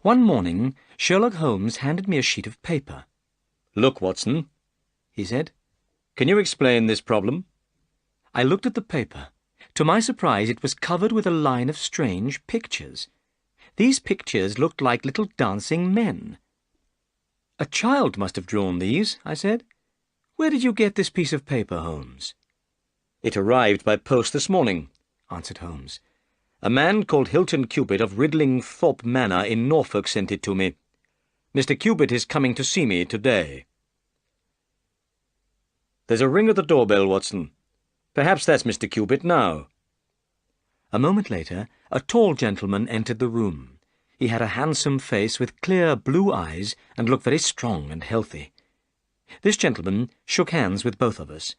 One morning, Sherlock Holmes handed me a sheet of paper. "Look, Watson," he said. "can you explain this problem?" I looked at the paper. To my surprise, it was covered with a line of strange pictures. These pictures looked like little dancing men. "A child must have drawn these," I said. "Where did you get this piece of paper, Holmes?" "It arrived by post this morning," answered Holmes. "A man called Hilton Cubitt of Riddling Thorpe Manor in Norfolk sent it to me. Mr. Cubitt is coming to see me today." "There's a ring at the doorbell, Watson. Perhaps that's Mr. Cubitt now." A moment later, a tall gentleman entered the room. He had a handsome face with clear blue eyes and looked very strong and healthy. This gentleman shook hands with both of us.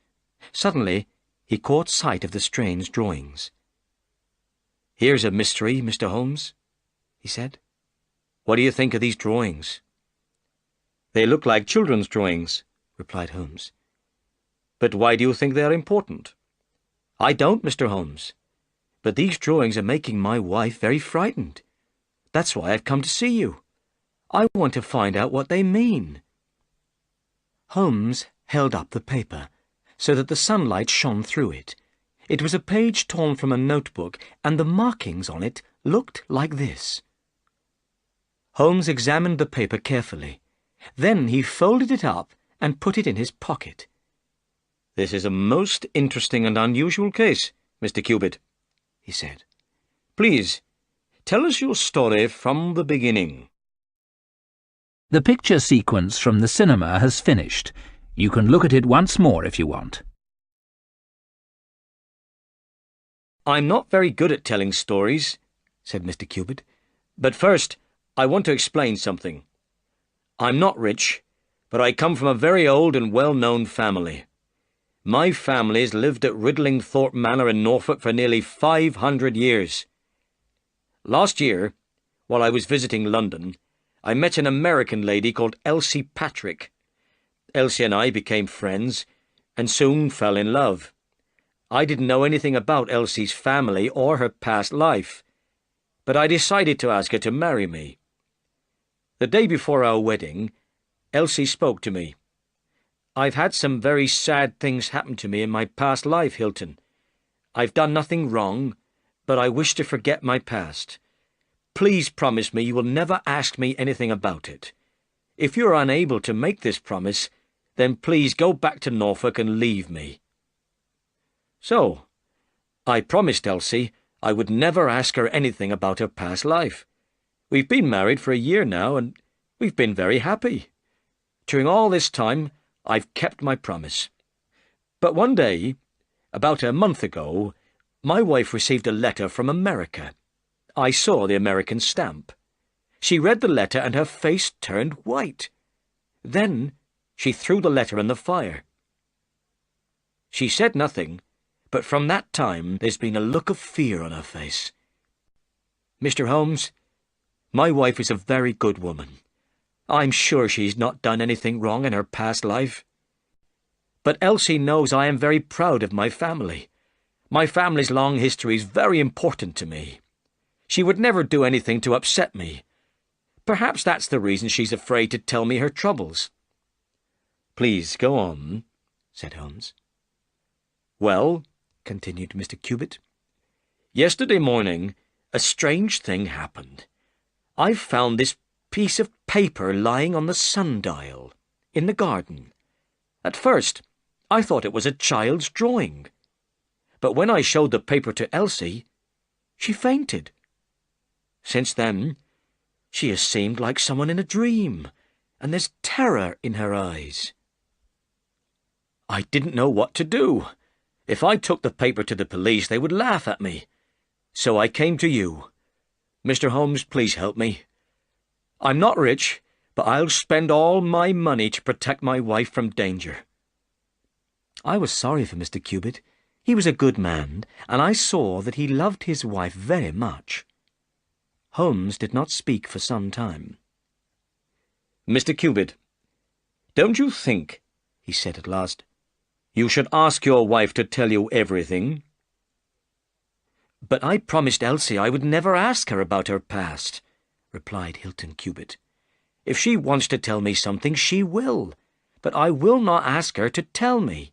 Suddenly, he caught sight of the strange drawings. "Here's a mystery, Mr. Holmes," he said. "What do you think of these drawings?" "They look like children's drawings," replied Holmes. "But why do you think they are important?" "I don't, Mr. Holmes. But these drawings are making my wife very frightened. That's why I've come to see you. I want to find out what they mean." Holmes held up the paper, so that the sunlight shone through it. It was a page torn from a notebook, and the markings on it looked like this. Holmes examined the paper carefully. Then he folded it up and put it in his pocket. "This is a most interesting and unusual case, Mr. Cubitt," he said. "Please, tell us your story from the beginning." The picture sequence from the cinema has finished. You can look at it once more if you want. "I'm not very good at telling stories," said Mr. Cubitt. "But first, I want to explain something. I'm not rich, but I come from a very old and well-known family. My family's lived at Riddling Thorpe Manor in Norfolk for nearly 500 years. Last year, while I was visiting London, I met an American lady called Elsie Patrick. Elsie and I became friends, and soon fell in love. I didn't know anything about Elsie's family or her past life, but I decided to ask her to marry me. The day before our wedding, Elsie spoke to me. "I've had some very sad things happen to me in my past life, Hilton. I've done nothing wrong, but I wish to forget my past. Please promise me you will never ask me anything about it. If you're unable to make this promise, then please go back to Norfolk and leave me." So, I promised Elsie I would never ask her anything about her past life. We've been married for a year now, and we've been very happy. During all this time, I've kept my promise. But one day, about a month ago, my wife received a letter from America. I saw the American stamp. She read the letter and her face turned white. Then she threw the letter in the fire. She said nothing, but from that time there's been a look of fear on her face. Mr. Holmes, my wife is a very good woman. I'm sure she's not done anything wrong in her past life. But Elsie knows I am very proud of my family. My family's long history is very important to me. She would never do anything to upset me. Perhaps that's the reason she's afraid to tell me her troubles." "Please go on," said Holmes. "Well," continued Mr. Cubitt, "yesterday morning a strange thing happened. I found this piece of paper lying on the sundial in the garden. At first, I thought it was a child's drawing. But when I showed the paper to Elsie, she fainted. Since then, she has seemed like someone in a dream, and there's terror in her eyes. I didn't know what to do. If I took the paper to the police, they would laugh at me. So I came to you. Mr. Holmes, please help me. I'm not rich, but I'll spend all my money to protect my wife from danger." I was sorry for Mr. Cubitt. He was a good man, and I saw that he loved his wife very much. Holmes did not speak for some time. "Mr. Cubitt, don't you think," he said at last, "you should ask your wife to tell you everything?" "But I promised Elsie I would never ask her about her past," replied Hilton Cubitt. "If she wants to tell me something, she will, but I will not ask her to tell me."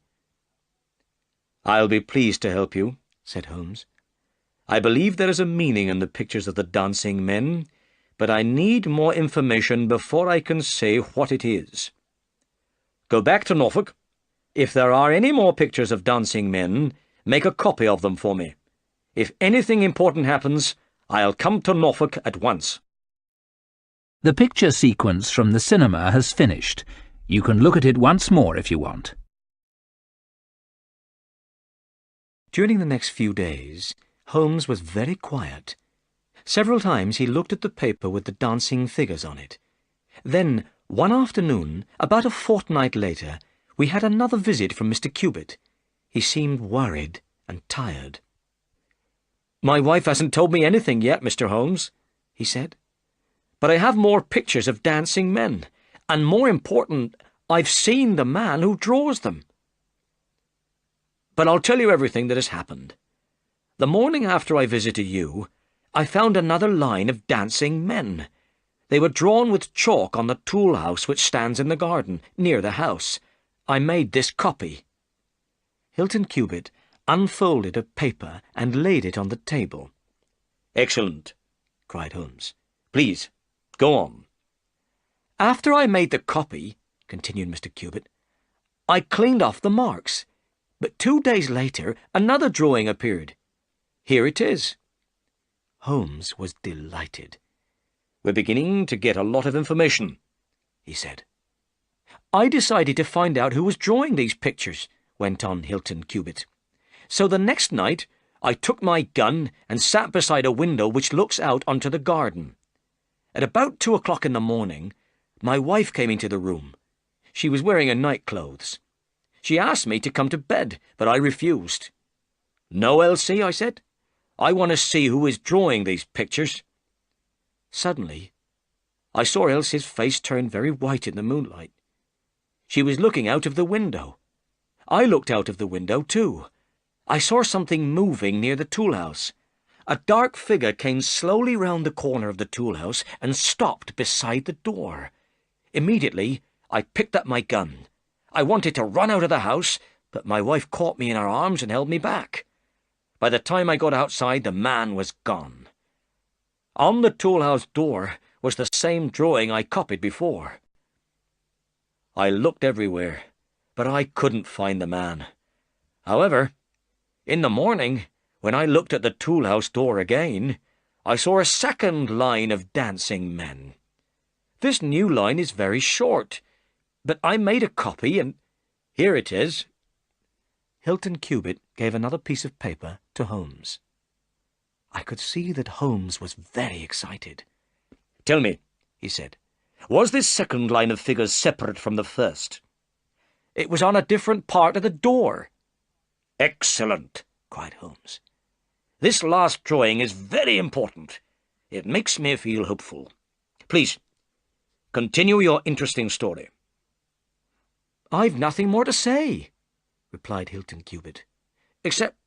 "I'll be pleased to help you," said Holmes. "I believe there is a meaning in the pictures of the dancing men, but I need more information before I can say what it is. Go back to Norfolk. If there are any more pictures of dancing men, make a copy of them for me. If anything important happens, I'll come to Norfolk at once." The picture sequence from the cinema has finished. You can look at it once more if you want. During the next few days, Holmes was very quiet. Several times he looked at the paper with the dancing figures on it. Then, one afternoon, about a fortnight later, we had another visit from Mr. Cubitt. He seemed worried and tired. "My wife hasn't told me anything yet, Mr. Holmes," he said. "But I have more pictures of dancing men, and more important, I've seen the man who draws them. But I'll tell you everything that has happened. The morning after I visited you, I found another line of dancing men. They were drawn with chalk on the tool house which stands in the garden, near the house. I made this copy." Hilton Cubitt unfolded a paper and laid it on the table. "Excellent," cried Holmes. "Please, go on." "After I made the copy," continued Mr. Cubitt, "I cleaned off the marks. But 2 days later, another drawing appeared. Here it is." Holmes was delighted. "We're beginning to get a lot of information," he said. "I decided to find out who was drawing these pictures," went on Hilton Cubitt. "So the next night, I took my gun and sat beside a window which looks out onto the garden. At about 2 o'clock in the morning, my wife came into the room. She was wearing her night-clothes. She asked me to come to bed, but I refused. 'No, Elsie,' I said. 'I want to see who is drawing these pictures.' Suddenly, I saw Elsie's face turn very white in the moonlight. She was looking out of the window. I looked out of the window, too. I saw something moving near the tool-house. A dark figure came slowly round the corner of the tool-house and stopped beside the door. Immediately, I picked up my gun. I wanted to run out of the house, but my wife caught me in her arms and held me back. By the time I got outside, the man was gone. On the tool-house door was the same drawing I copied before. I looked everywhere, but I couldn't find the man. However, in the morning, when I looked at the tool-house door again, I saw a second line of dancing men. This new line is very short, but I made a copy, and here it is." Hilton Cubitt gave another piece of paper to Holmes. I could see that Holmes was very excited. "Tell me," he said, "was this second line of figures separate from the first?" "It was on a different part of the door." "Excellent," cried Holmes. "This last drawing is very important. It makes me feel hopeful. Please, continue your interesting story." "I've nothing more to say," replied Hilton Cubitt, "except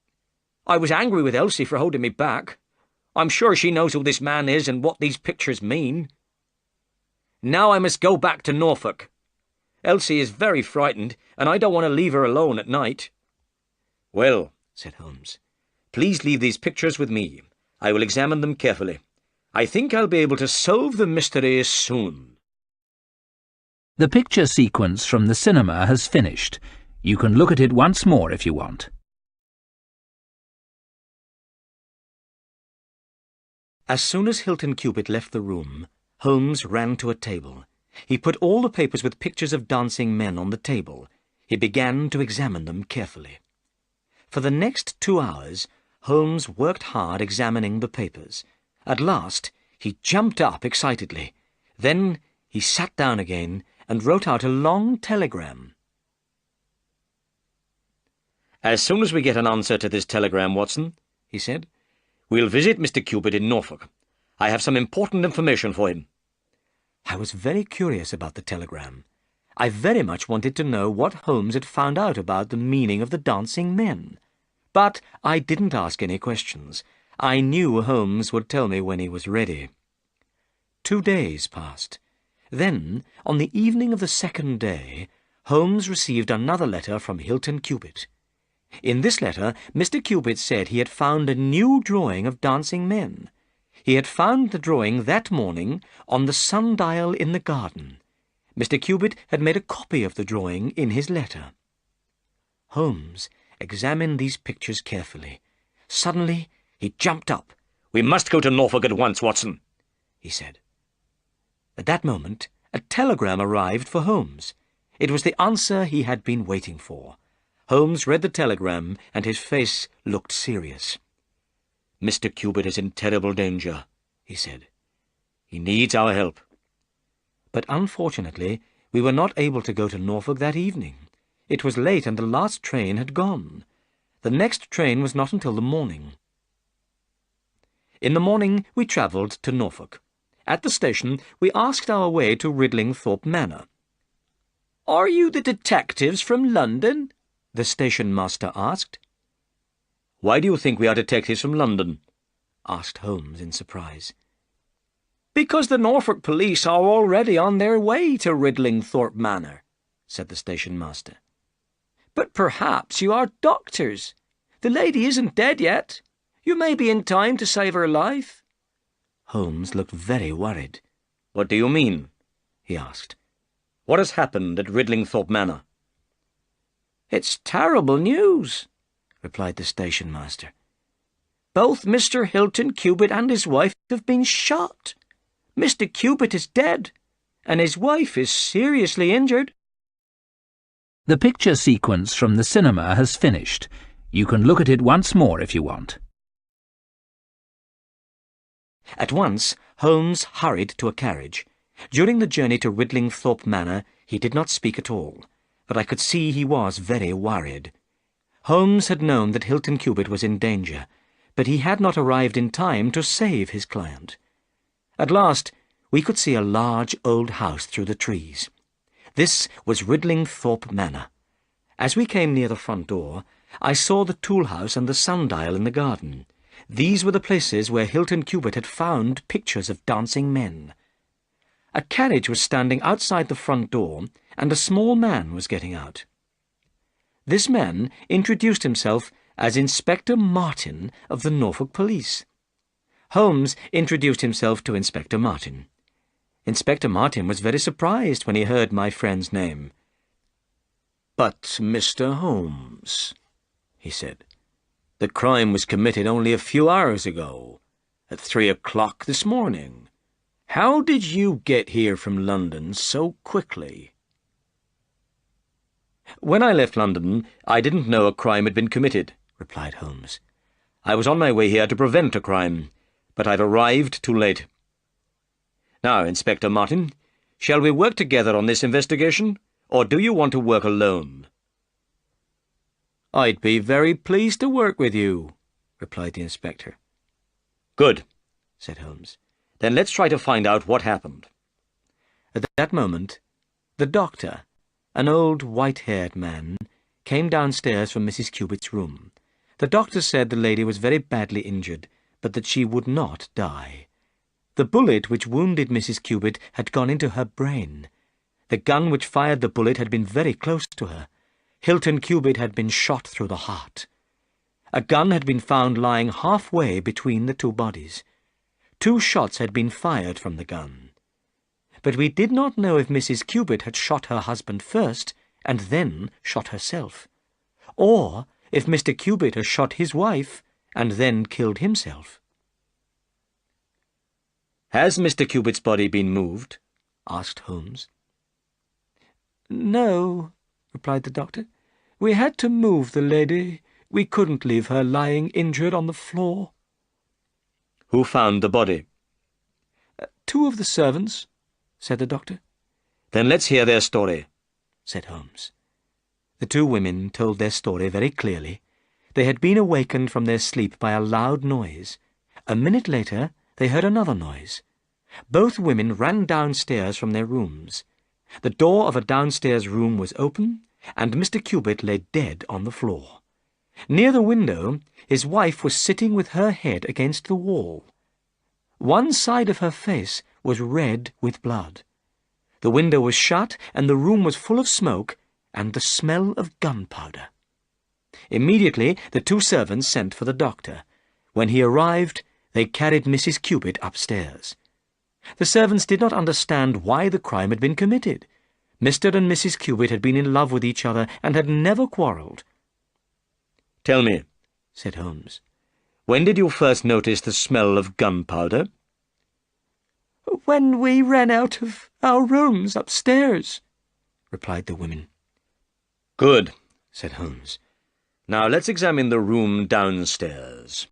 I was angry with Elsie for holding me back. I'm sure she knows who this man is and what these pictures mean. Now I must go back to Norfolk. Elsie is very frightened, and I don't want to leave her alone at night." "Well," said Holmes, "please leave these pictures with me. I will examine them carefully. I think I'll be able to solve the mystery soon." The picture sequence from the cinema has finished. You can look at it once more if you want. As soon as Hilton Cubitt left the room, Holmes ran to a table. He put all the papers with pictures of dancing men on the table. He began to examine them carefully. For the next 2 hours, Holmes worked hard examining the papers. At last, he jumped up excitedly. Then he sat down again and wrote out a long telegram. "As soon as we get an answer to this telegram, Watson," he said, "we'll visit Mr. Cubitt in Norfolk. I have some important information for him." I was very curious about the telegram. I very much wanted to know what Holmes had found out about the meaning of the dancing men. But I didn't ask any questions. I knew Holmes would tell me when he was ready. 2 days passed. Then, on the evening of the 2nd day, Holmes received another letter from Hilton Cubitt. In this letter, Mr. Cubitt said he had found a new drawing of dancing men. He had found the drawing that morning on the sundial in the garden. Mr. Cubitt had made a copy of the drawing in his letter. Holmes examined these pictures carefully. Suddenly, he jumped up. "We must go to Norfolk at once, Watson," he said. At that moment, a telegram arrived for Holmes. It was the answer he had been waiting for. Holmes read the telegram, and his face looked serious. "Mr. Cubitt is in terrible danger," he said. "He needs our help." But unfortunately, we were not able to go to Norfolk that evening. It was late and the last train had gone. The next train was not until the morning. In the morning we travelled to Norfolk. At the station we asked our way to Ridlingthorpe Manor. "Are you the detectives from London?" the station master asked. "Why do you think we are detectives from London?" asked Holmes in surprise. "Because the Norfolk police are already on their way to Ridlingthorpe Manor," said the station master. "But perhaps you are doctors. The lady isn't dead yet. You may be in time to save her life." Holmes looked very worried. "What do you mean?" he asked. "What has happened at Ridlingthorpe Manor?" "It's terrible news," replied the station master. "Both Mr. Hilton Cubitt and his wife have been shot. Mr. Cubitt is dead, and his wife is seriously injured." The picture sequence from the cinema has finished. You can look at it once more if you want. At once, Holmes hurried to a carriage. During the journey to Ridlingthorpe Manor, he did not speak at all, but I could see he was very worried. Holmes had known that Hilton Cubitt was in danger, but he had not arrived in time to save his client. At last, we could see a large old house through the trees. This was Ridlingthorpe Manor. As we came near the front door, I saw the tool house and the sundial in the garden. These were the places where Hilton Cubitt had found pictures of dancing men. A carriage was standing outside the front door, and a small man was getting out. This man introduced himself as Inspector Martin of the Norfolk Police. Holmes introduced himself to Inspector Martin. Inspector Martin was very surprised when he heard my friend's name. "But, Mr. Holmes," he said, "the crime was committed only a few hours ago, at 3 o'clock this morning. How did you get here from London so quickly?" "When I left London, I didn't know a crime had been committed," replied Holmes. "I was on my way here to prevent a crime, but I've arrived too late. Now, Inspector Martin, shall we work together on this investigation, or do you want to work alone?" "I'd be very pleased to work with you," replied the inspector. "Good," said Holmes. "Then let's try to find out what happened." At that moment, the doctor, an old white-haired man, came downstairs from Mrs. Cubitt's room. The doctor said the lady was very badly injured, but that she would not die. The bullet which wounded Mrs. Cubitt had gone into her brain. The gun which fired the bullet had been very close to her. Hilton Cubitt had been shot through the heart. A gun had been found lying halfway between the two bodies. 2 shots had been fired from the gun. But we did not know if Mrs. Cubitt had shot her husband first and then shot herself, or if Mr. Cubitt had shot his wife and then killed himself. "Has Mr. Cubitt's body been moved?" asked Holmes. "No," replied the doctor. "We had to move the lady. We couldn't leave her lying injured on the floor." "Who found the body?" 2 of the servants," said the doctor. "Then let's hear their story," said Holmes. The 2 women told their story very clearly. They had been awakened from their sleep by a loud noise. A minute later, they heard another noise. Both women ran downstairs from their rooms. The door of a downstairs room was open, and Mr. Cubitt lay dead on the floor. Near the window, his wife was sitting with her head against the wall. One side of her face was red with blood. The window was shut, and the room was full of smoke and the smell of gunpowder. Immediately the two servants sent for the doctor. When he arrived, they carried Mrs. Cupid upstairs. The servants did not understand why the crime had been committed. Mr. and Mrs. Cupid had been in love with each other and had never quarrelled. "Tell me," said Holmes. "when did you first notice the smell of gunpowder?" "When we ran out of our rooms upstairs," replied the women. "Good," said Holmes. "Now let's examine the room downstairs."